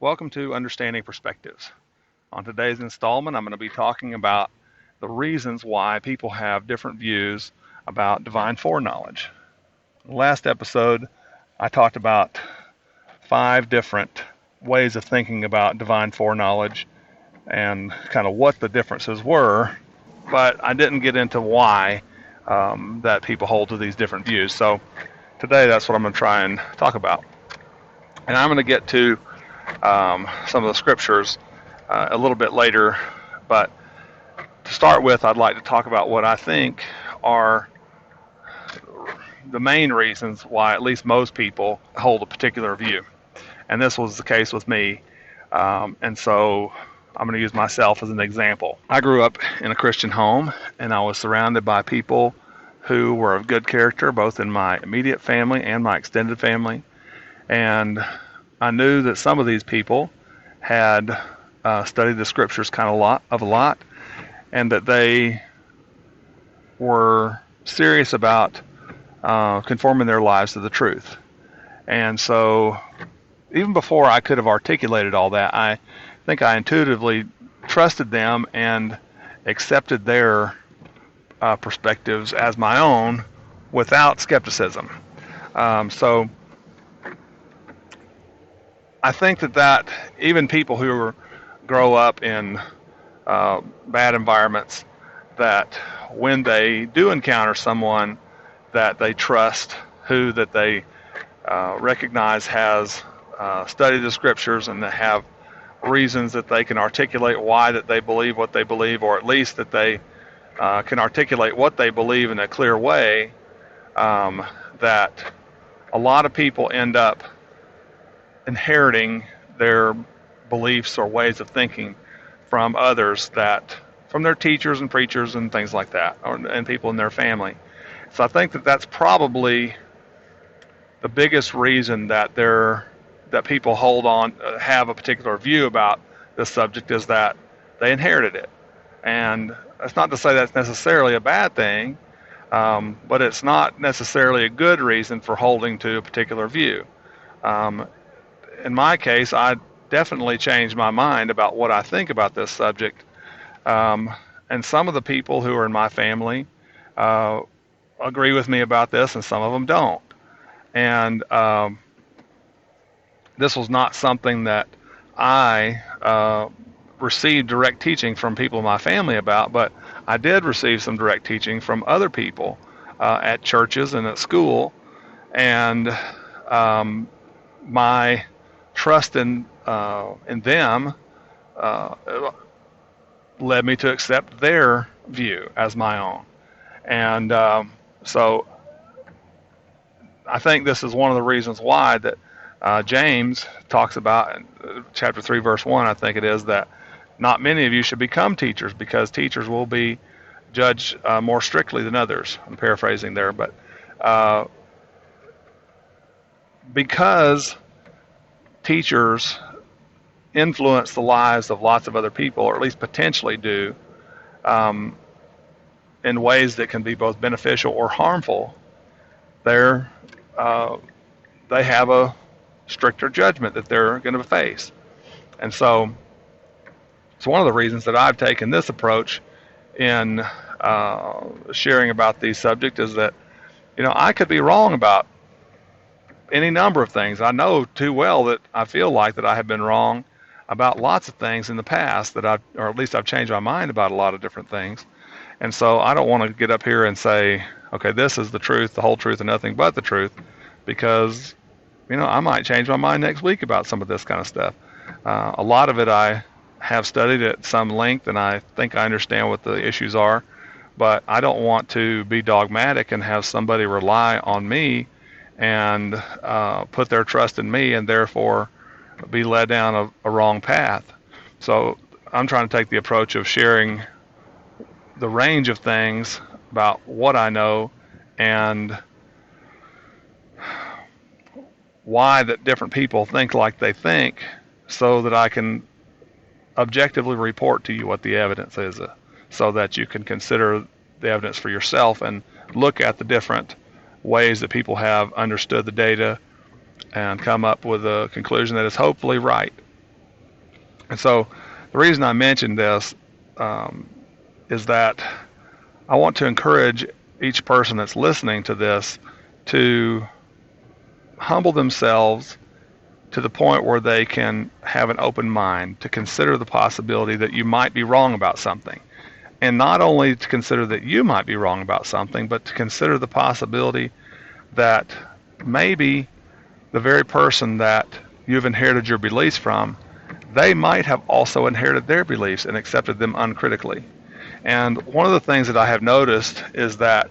Welcome to Understanding Perspectives. On today's installment, I'm going to be talking about the reasons why people have different views about divine foreknowledge. In the last episode, I talked about 5 different ways of thinking about divine foreknowledge and kind of what the differences were, but I didn't get into why that people hold to these different views. So today, that's what I'm going to try and talk about. And I'm going to get to some of the scriptures a little bit later, but to start with, I'd like to talk about what I think are the main reasons why at least most people hold a particular view. And this was the case with me, and so I'm going to use myself as an example. I grew up in a Christian home, and I was surrounded by people who were of good character, both in my immediate family and my extended family. And I knew that some of these people had studied the scriptures kind of a lot, and that they were serious about conforming their lives to the truth. And so even before I could have articulated all that, I think I intuitively trusted them and accepted their perspectives as my own without skepticism. So I think that even people who grow up in bad environments, that when they do encounter someone that they trust, who that they recognize has studied the scriptures and that have reasons that they can articulate why that they believe what they believe, or at least that they can articulate what they believe in a clear way, that a lot of people end up inheriting their beliefs or ways of thinking from others, that from their teachers and preachers and things like that, and people in their family. So I think that that's probably the biggest reason that people have a particular view about this subject, is that they inherited it. And that's not to say that's necessarily a bad thing, but it's not necessarily a good reason for holding to a particular view. In my case, I definitely changed my mind about what I think about this subject. And some of the people who are in my family agree with me about this, and some of them don't. And this was not something that I received direct teaching from people in my family about, but I did receive some direct teaching from other people at churches and at school. And my trust in them led me to accept their view as my own. And so I think this is one of the reasons why that James talks about in chapter 3, verse 1, I think it is, that not many of you should become teachers, because teachers will be judged more strictly than others. I'm paraphrasing there, but because teachers influence the lives of lots of other people, or at least potentially do, in ways that can be both beneficial or harmful, they have a stricter judgment that they're going to face. And so it's one of the reasons that I've taken this approach in sharing about these subjects, is that, I could be wrong about any number of things. I know too well that I feel like that I have been wrong about lots of things in the past, or at least I've changed my mind about a lot of different things. And so I don't want to get up here and say, okay, this is the truth, the whole truth, and nothing but the truth, because, I might change my mind next week about some of this kind of stuff. A lot of it I have studied at some length, and I think I understand what the issues are, but I don't want to be dogmatic and have somebody rely on me and put their trust in me, and therefore be led down a wrong path. So I'm trying to take the approach of sharing the range of things about what I know, and why that different people think like they think, so that I can objectively report to you what the evidence is, so that you can consider the evidence for yourself and look at the different ways that people have understood the data and come up with a conclusion that is hopefully right. And so the reason I mentioned this is that I want to encourage each person that's listening to this to humble themselves to the point where they can have an open mind to consider the possibility that you might be wrong about something. And not only to consider that you might be wrong about something, but to consider the possibility that maybe the very person that you've inherited your beliefs from, they might have also inherited their beliefs and accepted them uncritically. And one of the things that I have noticed is that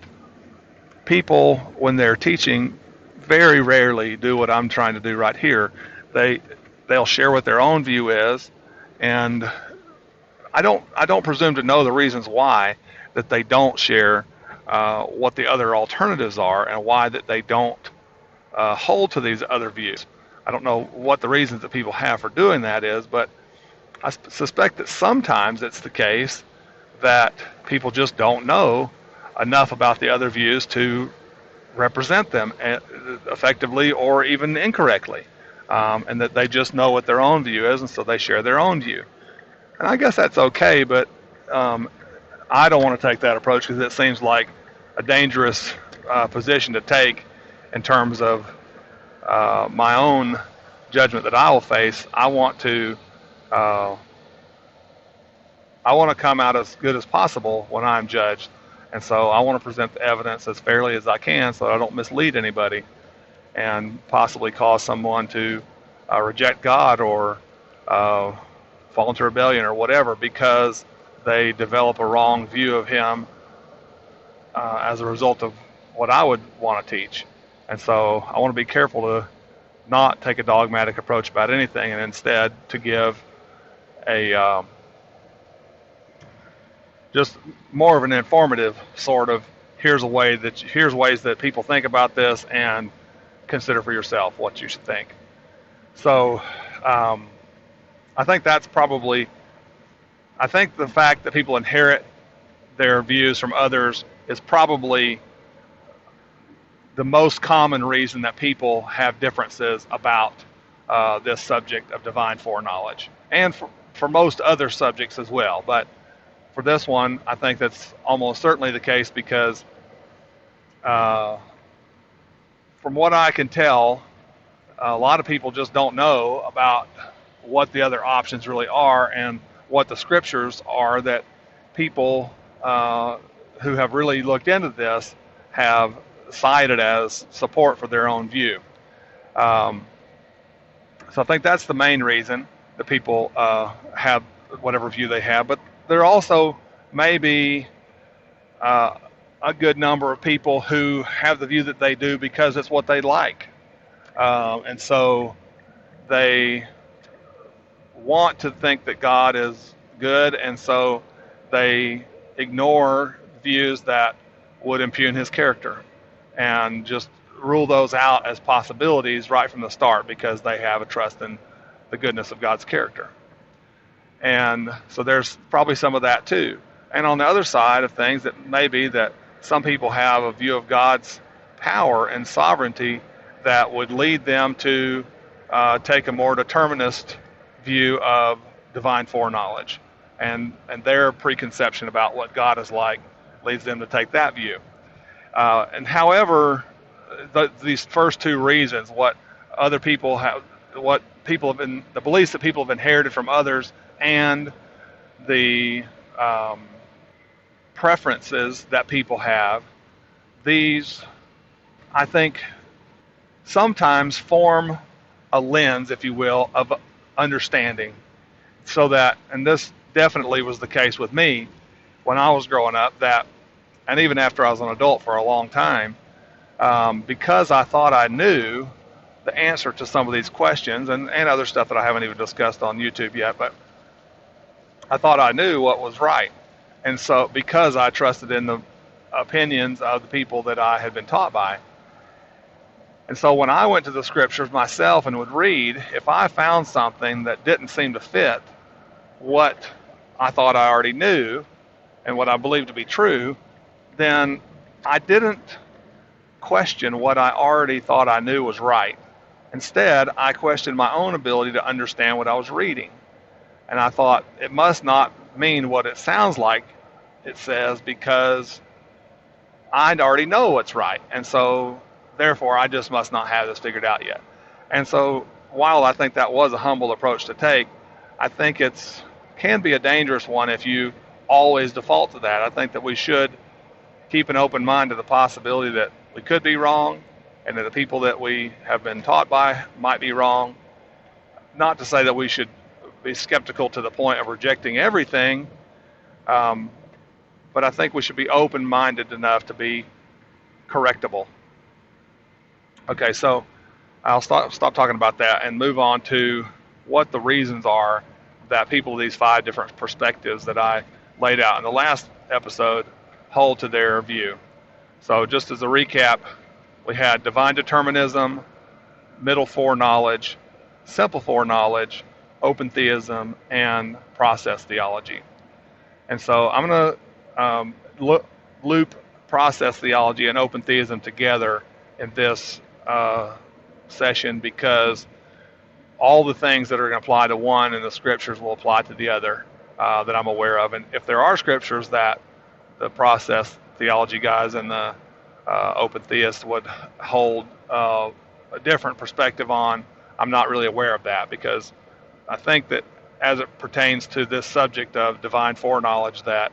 people, when they're teaching, very rarely do what I'm trying to do right here. They'll share what their own view is, and I don't presume to know the reasons why that they don't share what the other alternatives are and why that they don't hold to these other views. I don't know what the reasons that people have for doing that is, but I suspect that sometimes it's the case that people just don't know enough about the other views to represent them effectively or even incorrectly, and that they just know what their own view is, and so they share their own view. And I guess that's okay, but I don't want to take that approach because it seems like a dangerous position to take in terms of my own judgment that I will face. Uh, I want to come out as good as possible when I'm judged, and so I want to present the evidence as fairly as I can so that I don't mislead anybody and possibly cause someone to reject God or fall into rebellion or whatever because they develop a wrong view of Him as a result of what I would want to teach. And so I want to be careful to not take a dogmatic approach about anything, and instead to give a just more of an informative sort of here's ways that people think about this, and consider for yourself what you should think. So I think that's probably, I think the fact that people inherit their views from others is probably the most common reason that people have differences about this subject of divine foreknowledge, and for most other subjects as well. But for this one, I think that's almost certainly the case because from what I can tell, a lot of people just don't know about what the other options really are and what the scriptures are that people who have really looked into this have cited as support for their own view. So I think that's the main reason that people have whatever view they have. But there also may be a good number of people who have the view that they do because it's what they like. And so they want to think that God is good, and so they ignore views that would impugn His character and just rule those out as possibilities right from the start because they have a trust in the goodness of God's character. And so there's probably some of that too. And on the other side of things, it may be that some people have a view of God's power and sovereignty that would lead them to take a more determinist view of divine foreknowledge. And their preconception about what God is like leads them to take that view. And however, these first two reasons, what other people have, what people have been, the beliefs that people have inherited from others, and the preferences that people have, these, I think, sometimes form a lens, if you will, of understanding. So that, and this definitely was the case with me when I was growing up, that, and even after I was an adult for a long time, because I thought I knew the answer to some of these questions and other stuff that I haven't even discussed on YouTube yet, but I thought I knew what was right. And so because I trusted in the opinions of the people that I had been taught by. And so when I went to the scriptures myself and would read, if I found something that didn't seem to fit what I thought I already knew and what I believed to be true, then I didn't question what I already thought I knew was right. Instead, I questioned my own ability to understand what I was reading. And I thought it must not mean what it sounds like it says, because I already know what's right. And so therefore I just must not have this figured out yet. And so while I think that was a humble approach to take, I think it's can be a dangerous one if you always default to that. I think that we should keep an open mind to the possibility that we could be wrong, and that the people that we have been taught by might be wrong. Not to say that we should be skeptical to the point of rejecting everything, um, but I think we should be open-minded enough to be correctable. Okay, so I'll stop talking about that and move on to what the reasons are that people of these 5 different perspectives that I laid out in the last episode hold to their view. So just as a recap, we had divine determinism, middle foreknowledge, simple foreknowledge, open theism, and process theology. And so I'm going to loop process theology and open theism together in this session, because all the things that are going to apply to one in the scriptures will apply to the other that I'm aware of. And if there are scriptures that the process theology guys and the open theists would hold a different perspective on, I'm not really aware of that, because I think that as it pertains to this subject of divine foreknowledge, that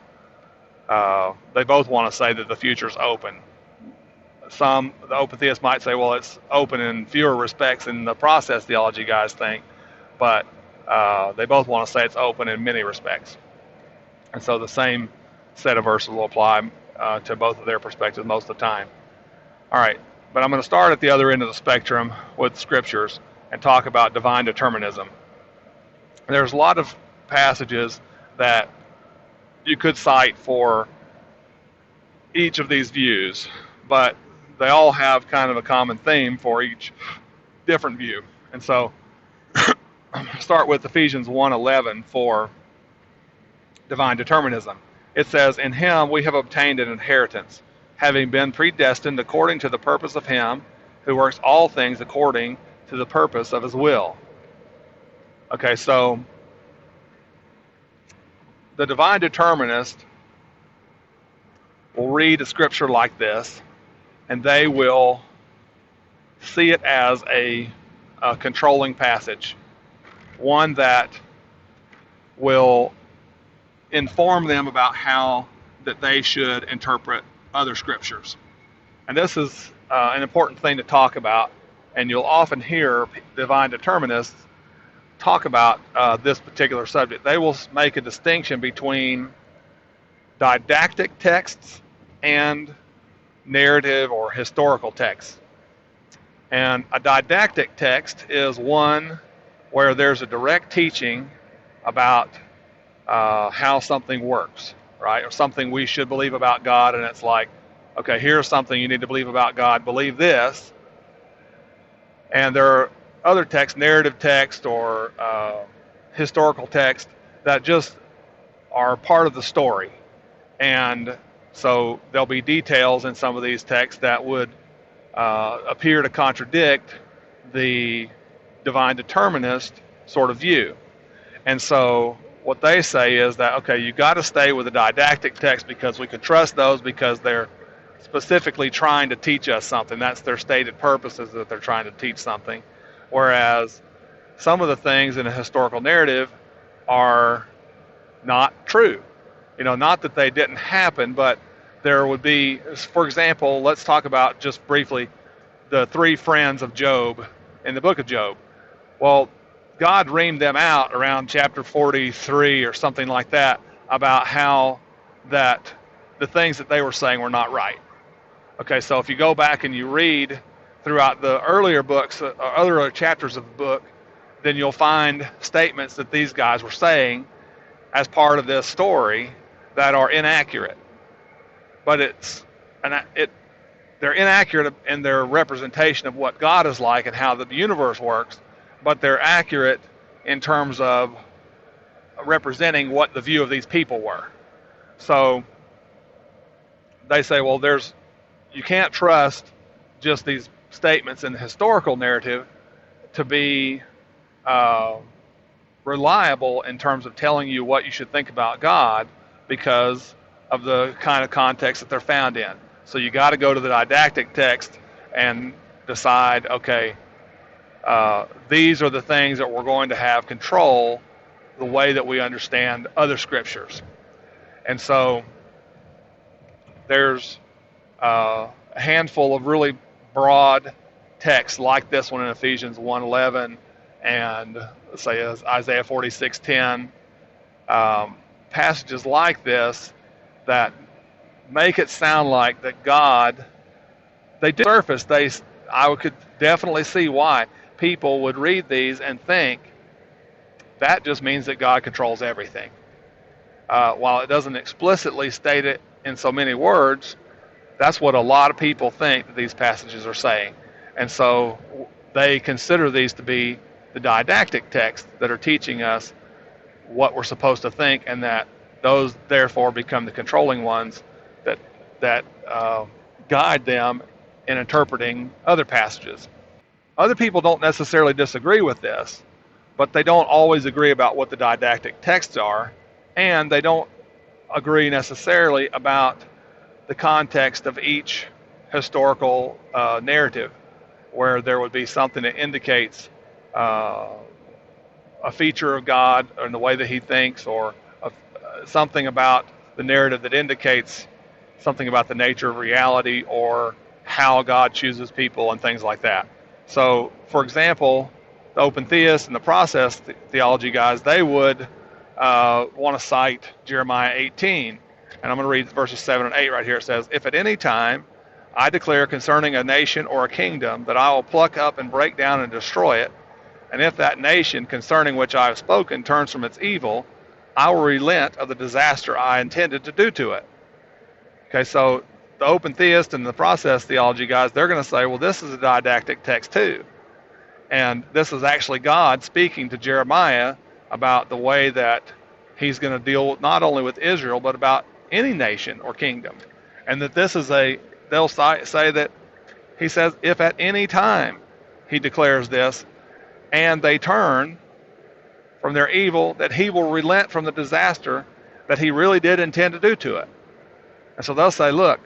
they both want to say that the future is open. The open theists might say, well, it's open in fewer respects than the process theology guys think, but they both want to say it's open in many respects. And so the same set of verses will apply to both of their perspectives most of the time. All right, but I'm going to start at the other end of the spectrum with scriptures and talk about divine determinism. There's a lot of passages that you could cite for each of these views, but they all have kind of a common theme for each different view. And so start with Ephesians 1:11 for divine determinism. It says, "In him we have obtained an inheritance, having been predestined according to the purpose of him who works all things according to the purpose of his will." Okay, so the divine determinist will read a scripture like this, and they will see it as a controlling passage, one that will inform them about how that they should interpret other scriptures. And this is an important thing to talk about, and you'll often hear divine determinists talk about this particular subject. They will make a distinction between didactic texts and narrative or historical texts. And a didactic text is one where there's a direct teaching about how something works, right? Or something we should believe about God, and it's like, okay, here's something you need to believe about God, believe this. And there are other texts, narrative text or historical text, that just are part of the story. And so there'll be details in some of these texts that would appear to contradict the divine determinist sort of view. And so what they say is that, okay, you got to stay with the didactic text because we can trust those because they're specifically trying to teach us something. That's their stated purposes, that they're trying to teach something. Whereas some of the things in a historical narrative are not true. You know, not that they didn't happen, but there would be, for example, let's talk about just briefly the 3 friends of Job in the book of Job. Well, God reamed them out around chapter 43 or something like that about how that the things that they were saying were not right. Okay, so if you go back and you read throughout the earlier books, other chapters of the book, then you'll find statements that these guys were saying as part of this story that are inaccurate. But they're inaccurate in their representation of what God is like and how the universe works, but they're accurate in terms of representing what the view of these people were. So they say, well, you can't trust just these statements in the historical narrative to be reliable in terms of telling you what you should think about God because of the kind of context that they're found in. So you got to go to the didactic text and decide, okay, these are the things that we're going to have control the way that we understand other scriptures. And so there's a handful of really broad texts like this one in Ephesians 1:11 and say Isaiah 46:10, passages like this that make it sound like that God, they did surface. I could definitely see why people would read these and think that just means that God controls everything. While it doesn't explicitly state it in so many words, that's what a lot of people think that these passages are saying. And so they consider these to be the didactic texts that are teaching us what we're supposed to think, and that those therefore become the controlling ones that guide them in interpreting other passages. Other people don't necessarily disagree with this, but they don't always agree about what the didactic texts are, and they don't agree necessarily about the context of each historical narrative, where there would be something that indicates a feature of God or in the way that he thinks, or something about the narrative that indicates something about the nature of reality or how God chooses people and things like that. So, for example, the open theists and the process theology guys, they would want to cite Jeremiah 18. And I'm going to read verses 7 and 8 right here. It says, "If at any time I declare concerning a nation or a kingdom that I will pluck up and break down and destroy it, and if that nation concerning which I have spoken turns from its evil, I will relent of the disaster I intended to do to it." Okay, so the open theist and the process theology guys, they're going to say, well, this is a didactic text too. And this is actually God speaking to Jeremiah about the way that he's going to deal not only with Israel, but about any nation or kingdom. And that this is they'll say that he says, if at any time he declares this and they turn from their evil, that he will relent from the disaster that he really did intend to do to it. And so they'll say, look,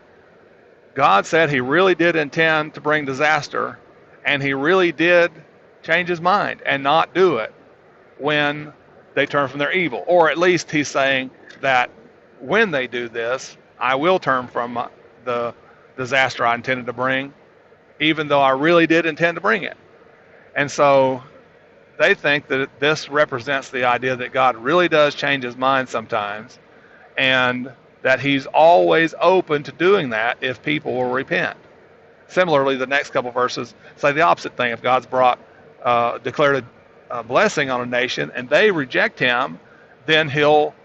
God said he really did intend to bring disaster, and he really did change his mind and not do it when they turn from their evil. Or at least he's saying that when they do this, I will turn from the disaster I intended to bring, even though I really did intend to bring it. And so they think that this represents the idea that God really does change his mind sometimes, and that he's always open to doing that if people will repent. Similarly, the next couple verses say the opposite thing. If God's declared a blessing on a nation and they reject him, then he'll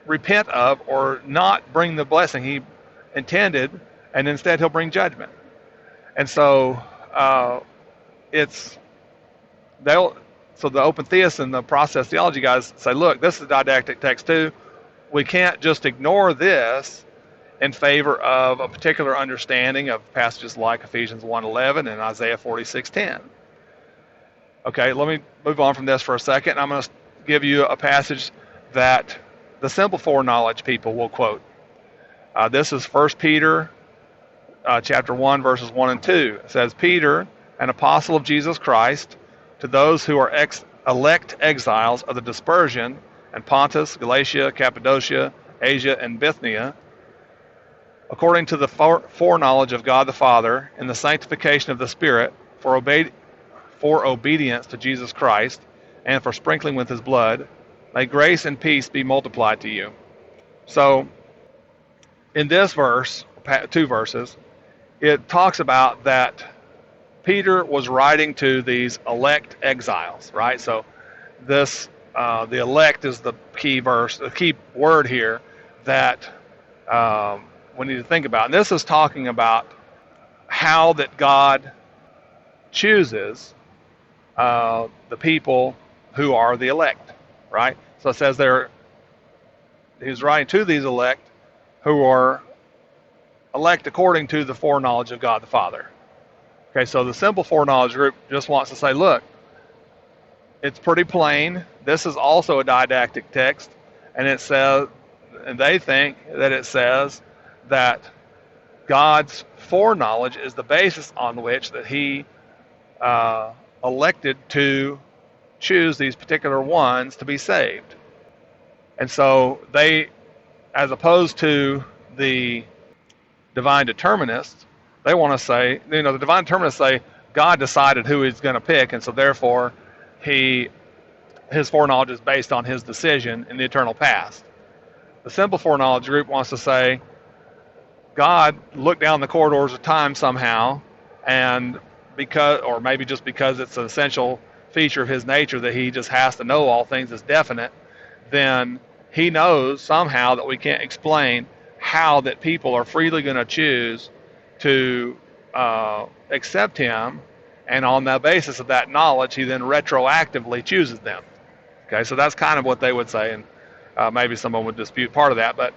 repent of or not bring the blessing he intended, and instead he'll bring judgment. And so so the open theists and the process theology guys say, look, this is a didactic text too. We can't just ignore this in favor of a particular understanding of passages like Ephesians 1:11 and Isaiah 46:10. Okay, let me move on from this for a second. I'm going to give you a passage that the simple foreknowledge people will quote. This is 1 Peter chapter 1, verses 1 and 2. It says, "Peter, an apostle of Jesus Christ, to those who are elect exiles of the dispersion in Pontus, Galatia, Cappadocia, Asia, and Bithynia, according to the foreknowledge of God the Father, in the sanctification of the Spirit, for obedience to Jesus Christ, and for sprinkling with his blood, may grace and peace be multiplied to you." So, in this verse, 2 verses, it talks about that Peter was writing to these elect exiles, right? So this, the elect is the key verse, the key word here that we need to think about. And this is talking about how that God chooses the people who are the elect, right? So it says there, he's writing to these elect who are elect according to the foreknowledge of God the Father. Okay, so the simple foreknowledge group just wants to say, look, it's pretty plain. This is also a didactic text, and it says, and they think that it says that God's foreknowledge is the basis on which that He elected to choose these particular ones to be saved. And so they, as opposed to the divine determinists, they want to say, the divine determinists say God decided who He's going to pick, and so therefore His foreknowledge is based on His decision in the eternal past. The simple foreknowledge group wants to say God looked down the corridors of time somehow, and because, or maybe just because it's an essential feature of His nature that He just has to know all things is definite, then He knows somehow that we can't explain how that people are freely going to choose to accept Him, and on the basis of that knowledge, He then retroactively chooses them. Okay, so that's kind of what they would say, and maybe someone would dispute part of that, but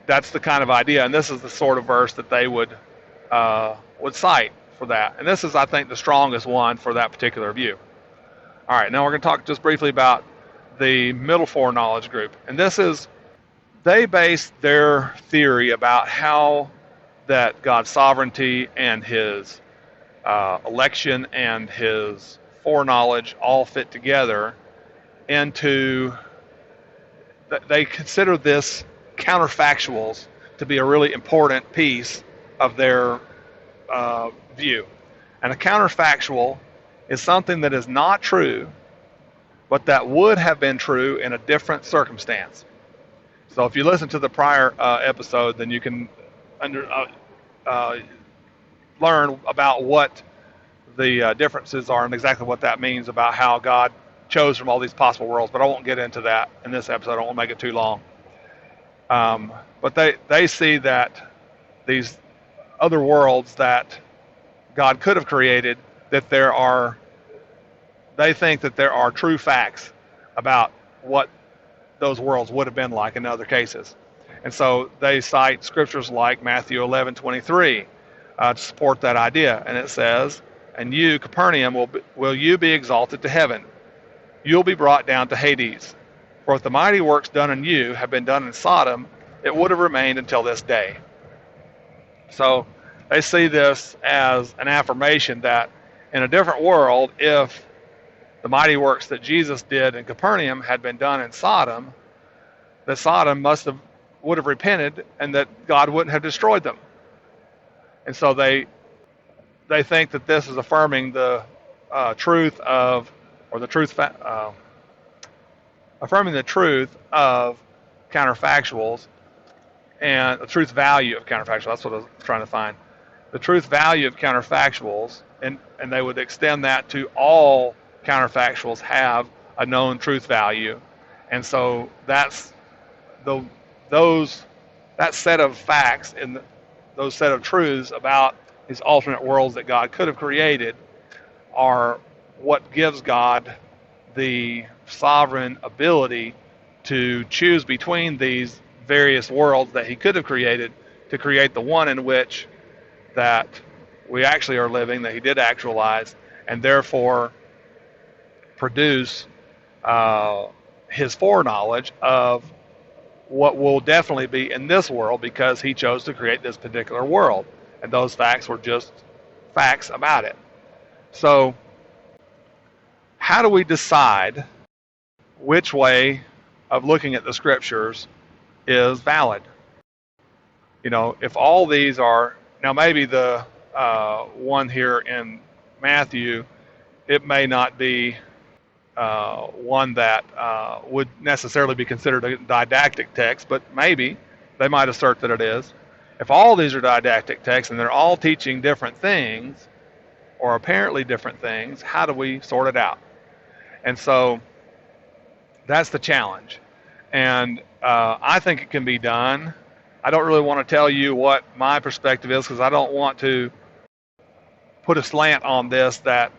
that's the kind of idea, and this is the sort of verse that they would cite for that. And this is, I think, the strongest one for that particular view. All right, now we're going to talk just briefly about the middle foreknowledge group. And this is, they base their theory about how that God's sovereignty and His election and His foreknowledge all fit together into, they consider this counterfactuals to be a really important piece of their view. And a counterfactual is something that is not true, but that would have been true in a different circumstance. So if you listen to the prior episode, then you can learn about what the differences are and exactly what that means about how God chose from all these possible worlds. But I won't get into that in this episode. I don't want to make it too long. But they see that these other worlds that God could have created, that they think that there are true facts about what those worlds would have been like in other cases. And so they cite scriptures like Matthew 11:23 to support that idea. And it says, "And you, Capernaum, will you be exalted to heaven? You'll be brought down to Hades. For if the mighty works done in you have been done in Sodom, it would have remained until this day." So they see this as an affirmation that in a different world, if the mighty works that Jesus did in Capernaum had been done in Sodom, that Sodom would have repented and that God wouldn't have destroyed them. And so they think that this is affirming the truth of, or the truth, affirming the truth of counterfactuals and the truth value of counterfactuals. That's what I was trying to find. The truth value of counterfactuals, and they would extend that to all counterfactuals have a known truth value. And so that's that set of facts and those set of truths about these alternate worlds that God could have created are what gives God the sovereign ability to choose between these various worlds that He could have created to create the one in which that we actually are living, that He did actualize, and therefore produce His foreknowledge of what will definitely be in this world because He chose to create this particular world. And those facts were just facts about it. So how do we decide which way of looking at the scriptures is valid? If all these are, now maybe the one here in Matthew, it may not be one that would necessarily be considered a didactic text, but maybe they might assert that it is. If all these are didactic texts and they're all teaching different things, or apparently different things, how do we sort it out? And so that's the challenge. And I think it can be done. I don't really want to tell you what my perspective is because I don't want to put a slant on this that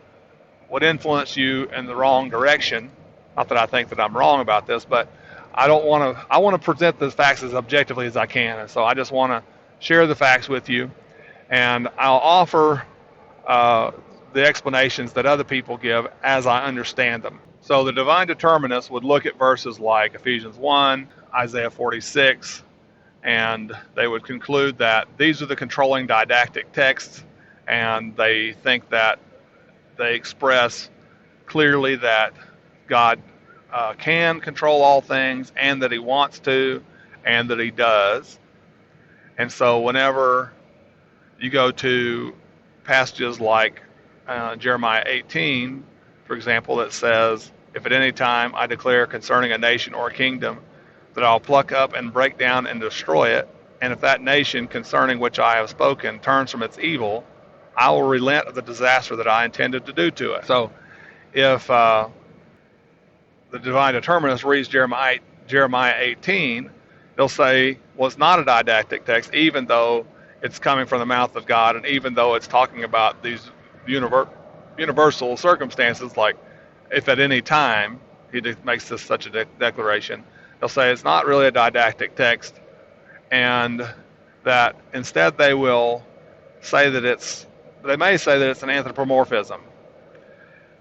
would influence you in the wrong direction. Not that I think that I'm wrong about this, but I want to present the facts as objectively as I can. And so I just want to share the facts with you, and I'll offer the explanations that other people give as I understand them. So the divine determinists would look at verses like Ephesians 1, Isaiah 46, and they would conclude that these are the controlling didactic texts, and they think that they express clearly that God can control all things, and that he wants to, and that he does. And so whenever you go to passages like Jeremiah 18, for example, that says, if at any time I declare concerning a nation or a kingdom that I'll pluck up and break down and destroy it, and if that nation concerning which I have spoken turns from its evil, I will relent of the disaster that I intended to do to it. So if the divine determinist reads Jeremiah 18, they'll say, well, it's not a didactic text, even though it's coming from the mouth of God, and even though it's talking about these universal circumstances, like if at any time he makes this such a declaration, they'll say it's not really a didactic text, and that instead they may say that it's an anthropomorphism.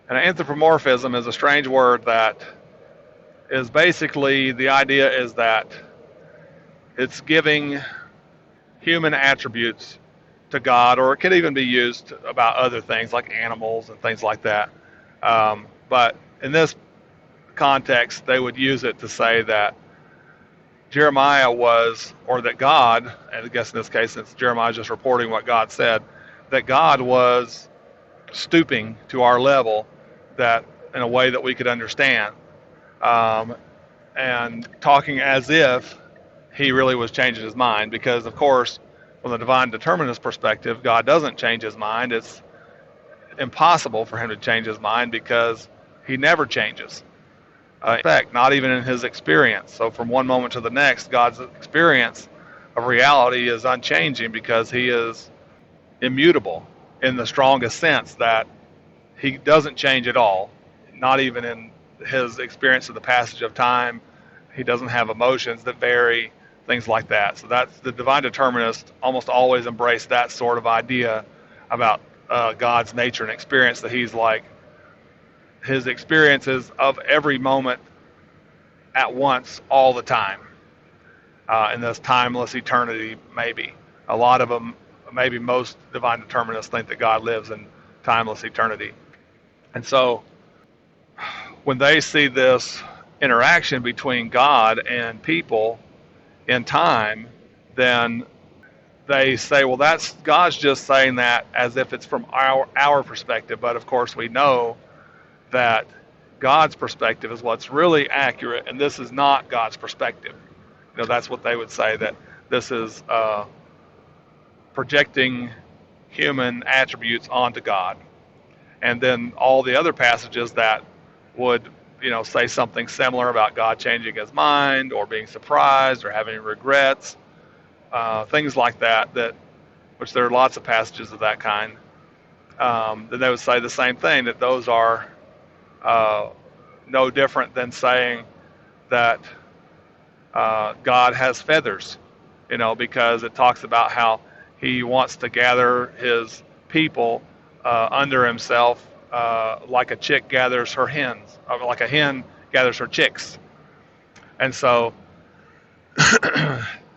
And an anthropomorphism is a strange word that is basically, the idea is that it's giving human attributes to God, or it could even be used about other things like animals and things like that. But in this context, they would use it to say that Jeremiah was, or that God, and I guess in this case, since Jeremiah is just reporting what God said, that God was stooping to our level, that in a way that we could understand, and talking as if he really was changing his mind, because of course, from the divine determinist perspective, God doesn't change his mind. It's impossible for him to change his mind because he never changes. In fact, not even in his experience. So from one moment to the next, God's experience of reality is unchanging because he is immutable in the strongest sense, that he doesn't change at all, not even in his experience of the passage of time. He doesn't have emotions that vary, things like that. So that's the divine determinist almost always embrace that sort of idea about God's nature and experience, that he's like, his experiences of every moment at once all the time, in this timeless eternity. Maybe a lot of them, maybe most divine determinists think that God lives in timeless eternity. And so when they see this interaction between God and people in time, then they say, well, that's God's just saying that as if it's from our perspective. But of course we know that God's perspective is what's really accurate, and this is not God's perspective. That's what they would say, that this is projecting human attributes onto God. And then all the other passages that would, say something similar about God changing his mind, or being surprised, or having regrets, things like that, which there are lots of passages of that kind, then they would say the same thing, that those are no different than saying that God has feathers, because it talks about how he wants to gather his people under himself, like a chick gathers her hens, or like a hen gathers her chicks. And so,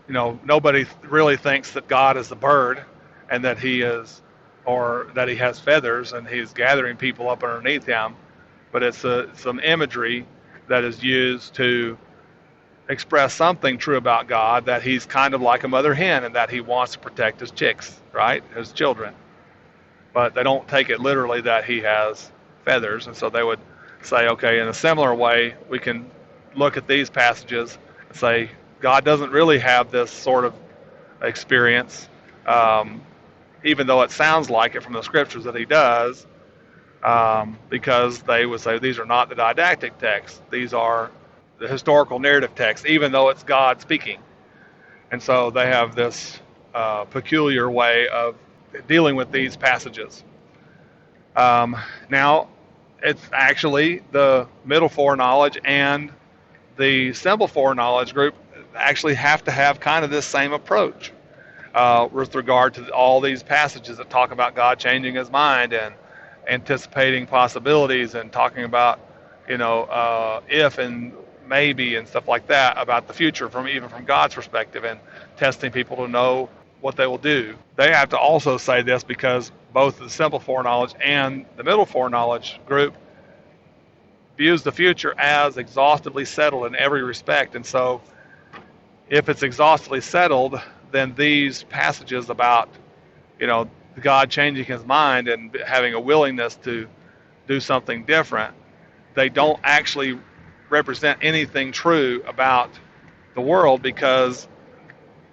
nobody really thinks that God is a bird, and that he has feathers and he's gathering people up underneath him. But it's some imagery that is used to express something true about God, that he's kind of like a mother hen, and that he wants to protect his chicks, right, his children. But they don't take it literally that he has feathers. And so they would say, okay, in a similar way, we can look at these passages and say, God doesn't really have this sort of experience, even though it sounds like it from the scriptures that he does, because they would say these are not the didactic texts. These are the historical narrative texts, even though it's God speaking. And so they have this peculiar way of dealing with these passages. Now, it's actually the middle foreknowledge and the simple foreknowledge group actually have to have kind of this same approach with regard to all these passages that talk about God changing his mind and anticipating possibilities, and talking about if and maybe and stuff like that about the future even from God's perspective, and testing people to know what they will do. They have to also say this because both the simple foreknowledge and the middle foreknowledge group views the future as exhaustively settled in every respect. And so if it's exhaustively settled, then these passages about, God changing his mind and having a willingness to do something different, they don't actually represent anything true about the world, because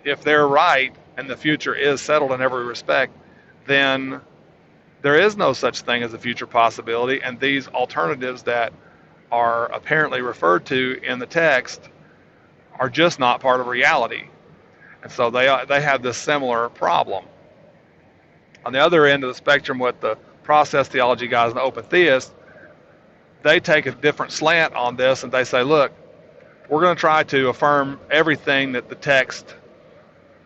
if they're right and the future is settled in every respect, then there is no such thing as a future possibility, and these alternatives that are apparently referred to in the text are just not part of reality. And so they have this similar problem. On the other end of the spectrum with the process theology guys and the open theists, they take a different slant on this, and they say, look, we're going to try to affirm everything that the text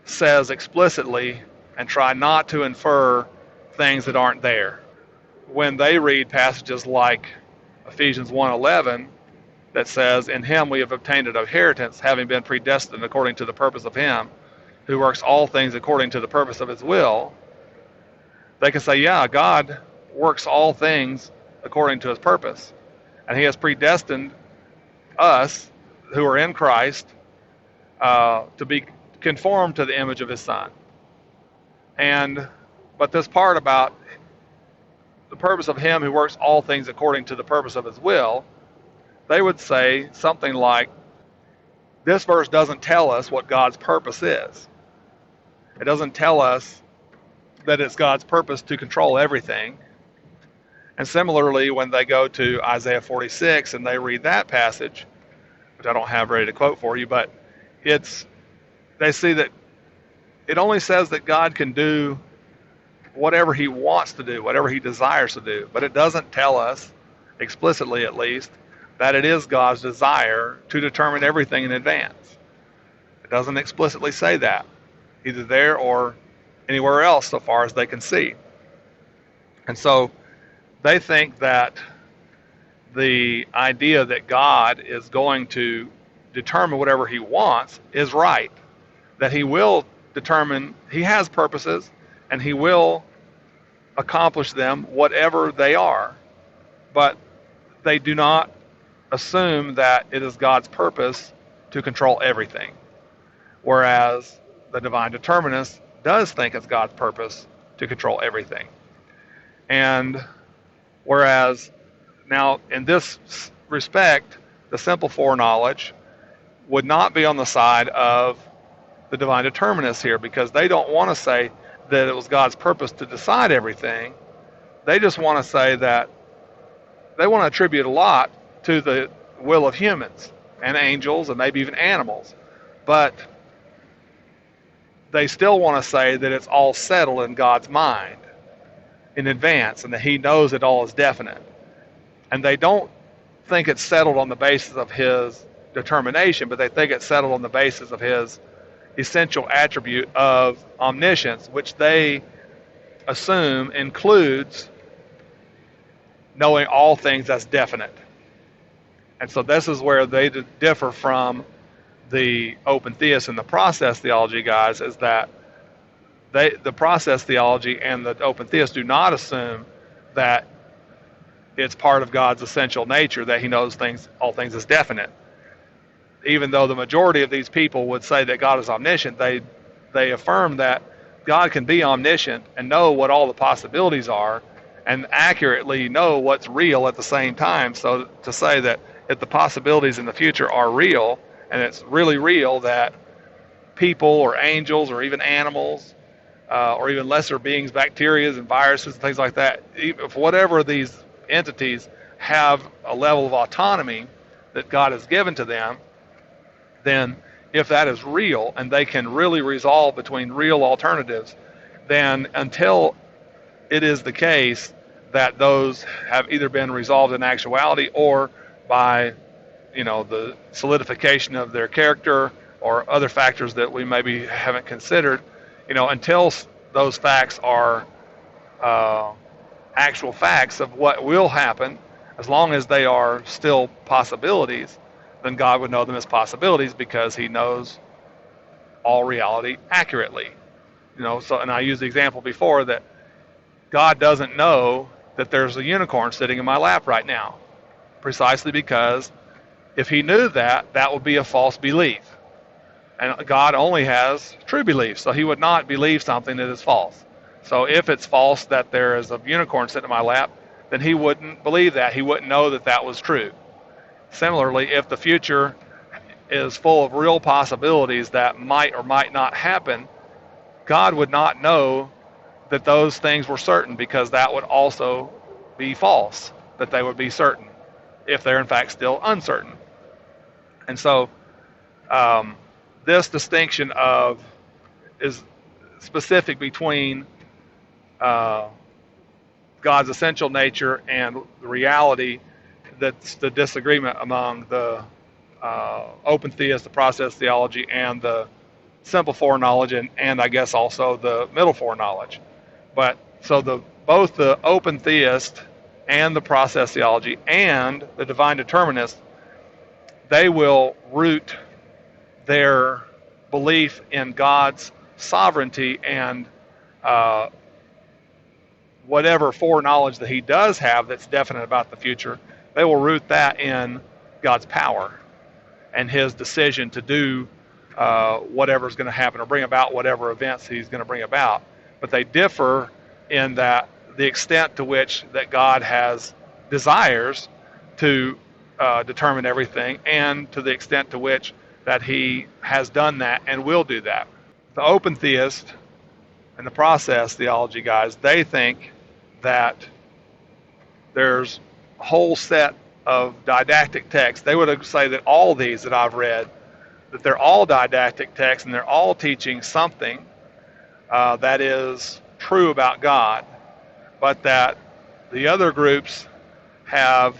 says explicitly and try not to infer things that aren't there. When they read passages like Ephesians 1:11 that says, in him we have obtained an inheritance, having been predestined according to the purpose of him who works all things according to the purpose of his will, they can say, yeah, God works all things according to his purpose. And he has predestined us who are in Christ to be conformed to the image of his Son. But this part about the purpose of him who works all things according to the purpose of his will, they would say something like, this verse doesn't tell us what God's purpose is. It doesn't tell us that it's God's purpose to control everything. And similarly, when they go to Isaiah 46 and they read that passage, which I don't have ready to quote for you, but they see that it only says that God can do whatever he wants to do, whatever he desires to do. But it doesn't tell us, explicitly at least, that it is God's desire to determine everything in advance. It doesn't explicitly say that, either there or anywhere else so far as they can see. And so they think that the idea that God is going to determine whatever he wants is right, that he will determine, he has purposes, and he will accomplish them, whatever they are. But they do not assume that it is God's purpose to control everything. Whereas the divine determinist does think it's God's purpose to control everything. And whereas now in this respect, the simple foreknowledge would not be on the side of the divine determinists here, because they don't want to say that it was God's purpose to decide everything. They just want to say that they want to attribute a lot to the will of humans and angels and maybe even animals. But they still want to say that it's all settled in God's mind in advance and that he knows it all is definite. And they don't think it's settled on the basis of his determination, but they think it's settled on the basis of his essential attribute of omniscience, which they assume includes knowing all things that's definite. And so this is where they differ from the open theists and the process theology guys, is that the process theology and the open theists do not assume that it's part of God's essential nature that he knows all things is definite. Even though the majority of these people would say that God is omniscient, they affirm that God can be omniscient and know what all the possibilities are and accurately know what's real at the same time. So to say that if the possibilities in the future are real, and it's really real that people or angels or even animals or even lesser beings, bacteria and viruses and things like that, if whatever these entities have a level of autonomy that God has given to them, then if that is real and they can really resolve between real alternatives, then until it is the case that those have either been resolved in actuality or by the solidification of their character or other factors that we maybe haven't considered, until those facts are actual facts of what will happen, As long as they are still possibilities, then God would know them as possibilities because he knows all reality accurately. So, and I used the example before that God doesn't know that there's a unicorn sitting in my lap right now, precisely because if he knew that, that would be a false belief. And God only has true beliefs, so he would not believe something that is false. So if it's false that there is a unicorn sitting in my lap, then he wouldn't believe that. He wouldn't know that that was true. Similarly, if the future is full of real possibilities that might or might not happen, God would not know that those things were certain, because that would also be false, that they would be certain if they're in fact still uncertain. And so this distinction is specific between God's essential nature and the reality. That's the disagreement among the open theist, the process theology, and the simple foreknowledge, and I guess also the middle foreknowledge. But so both the open theist and the process theology and the divine determinist, they will root their belief in God's sovereignty and whatever foreknowledge that he does have that's definite about the future, they will root that in God's power and his decision to do whatever's going to happen or bring about whatever events he's going to bring about. But they differ in that the extent to which that God has desires to determine everything, and to the extent to which that he has done that and will do that. The open theist and the process theology guys, they think that there's a whole set of didactic texts. They would say that all these that I've read, that they're all didactic texts and they're all teaching something that is true about God, but that the other groups have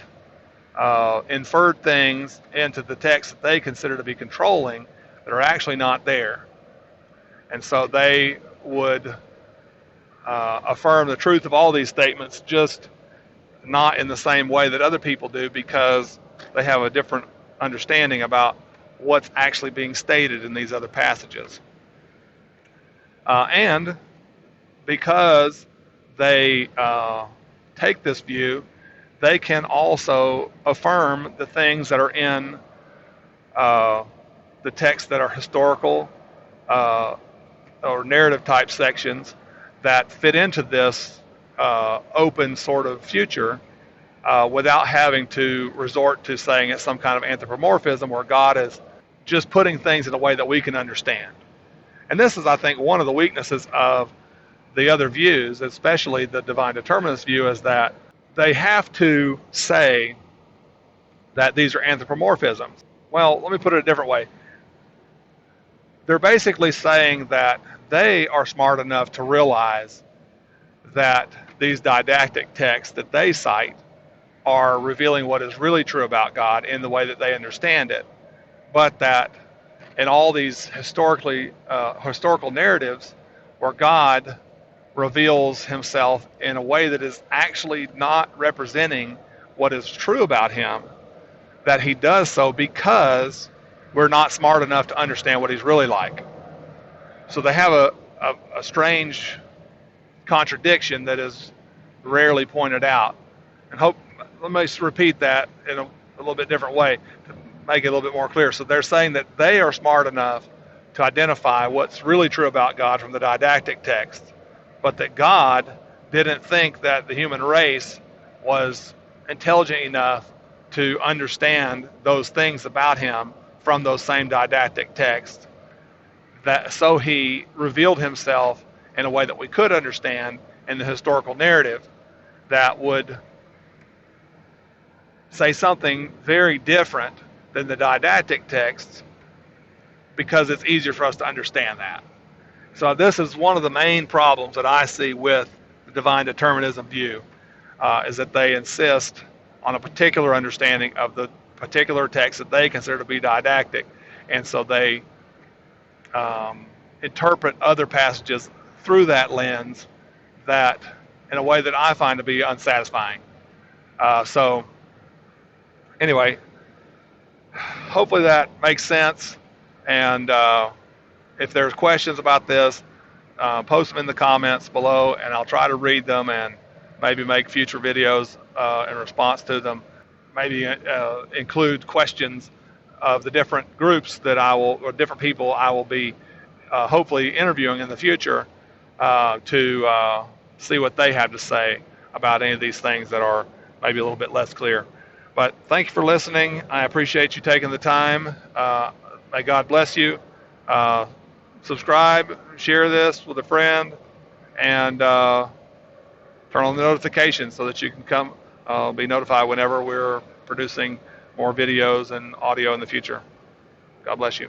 inferred things into the text that they consider to be controlling that are actually not there. And so they would affirm the truth of all these statements, just not in the same way that other people do, because they have a different understanding about what's actually being stated in these other passages. And because they take this view, they can also affirm the things that are in the texts that are historical or narrative type sections that fit into this open sort of future without having to resort to saying it's some kind of anthropomorphism where God is just putting things in a way that we can understand. And this is, I think, one of the weaknesses of the other views, especially the divine determinist view, is that they have to say that these are anthropomorphisms. Well, let me put it a different way. They're basically saying that they are smart enough to realize that these didactic texts that they cite are revealing what is really true about God in the way that they understand it, but that in all these historical narratives where God reveals himself in a way that is actually not representing what is true about him, that he does so because we're not smart enough to understand what he's really like. So they have a strange contradiction that is rarely pointed out. And let me repeat that in a little bit different way to make it a little bit more clear. So they're saying that they are smart enough to identify what's really true about God from the didactic text, but that God didn't think that the human race was intelligent enough to understand those things about him from those same didactic texts. So he revealed himself in a way that we could understand in the historical narrative that would say something very different than the didactic texts, because it's easier for us to understand that. So this is one of the main problems that I see with the divine determinism view, is that they insist on a particular understanding of the particular text that they consider to be didactic, and so they interpret other passages through that lens, that in a way that I find to be unsatisfying. So Anyway, hopefully that makes sense. And if there's questions about this, post them in the comments below, and I'll try to read them and maybe make future videos in response to them. Maybe include questions of the different groups that I will, or different people I will be hopefully interviewing in the future to see what they have to say about any of these things that are maybe a little bit less clear. But thank you for listening. I appreciate you taking the time. May God bless you. Subscribe, share this with a friend, and turn on the notifications so that you can be notified whenever we're producing more videos and audio in the future. God bless you.